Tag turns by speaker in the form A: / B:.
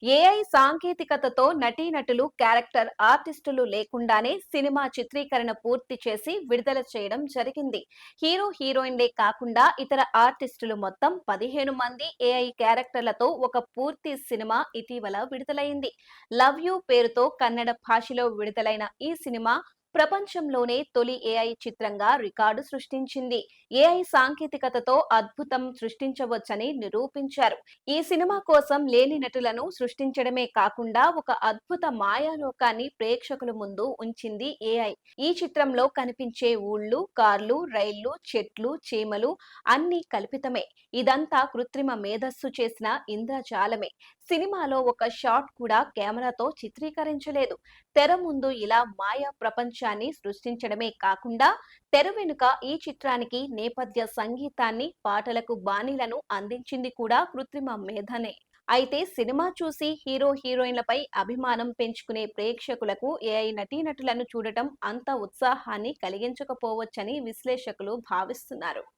A: AI సాంకేతికతతో నటీనటులు, character ఆర్టిస్టులు లేకుండానే సినిమా చిత్రీకరణ పూర్తి చేసి విడుదల చేయడం జరిగింది. హీరో, హీరోయిన్లే కాకుండా ఇతర ఆర్టిస్టులు మొత్తం 15 మంది ఏఐ క్యారెక్టర్లతో ఒక పూర్తి సినిమా ఇటీవల విడుదలైంది. లవ్ యూ పేరుతో కన్నడ భాషలో విడుదలైన ఈ సినిమా ప్రపంచంలోనే తొలి ఏఐ చిత్రంగా రికార్డు సృష్టించింది. ఏఐ సాంకేతికతతో అద్భుతం సృష్టించవచ్చని నిరూపించారు. ఈ సినిమా కోసం లేని నటులను సృష్టించడమే కాకుండా ఒక అద్భుత మాయాలోకాన్ని ప్రేక్షకుల ముందు ఉంచింది ఏఐ. ఈ చిత్రంలో కనిపించే ఊళ్ళు, కార్లు, రైళ్లు, చెట్లు, చీమలు అన్నీ కల్పితమే. ఇదంతా కృత్రిమ మేధస్సు చేసిన ఇంద్రజాలమే. సినిమాలో ఒక షాట్ కూడా కెమెరాతో చిత్రీకరించలేదు. తెర ముందు ఇలా మాయా ప్రపంచాన్ని సృష్టించడమే కాకుండా తెర వెనుక ఈ చిత్రానికి నేపథ్య సంగీతాన్ని, పాటలకు బాణీలను అందించింది కూడా కృత్రిమ మేధనే. అయితే సినిమా చూసి హీరో, హీరోయిన్లపై అభిమానం పెంచుకునే ప్రేక్షకులకు ఏఐ నటీనటులను చూడటం అంత ఉత్సాహాన్ని కలిగించకపోవచ్చని విశ్లేషకులు భావిస్తున్నారు.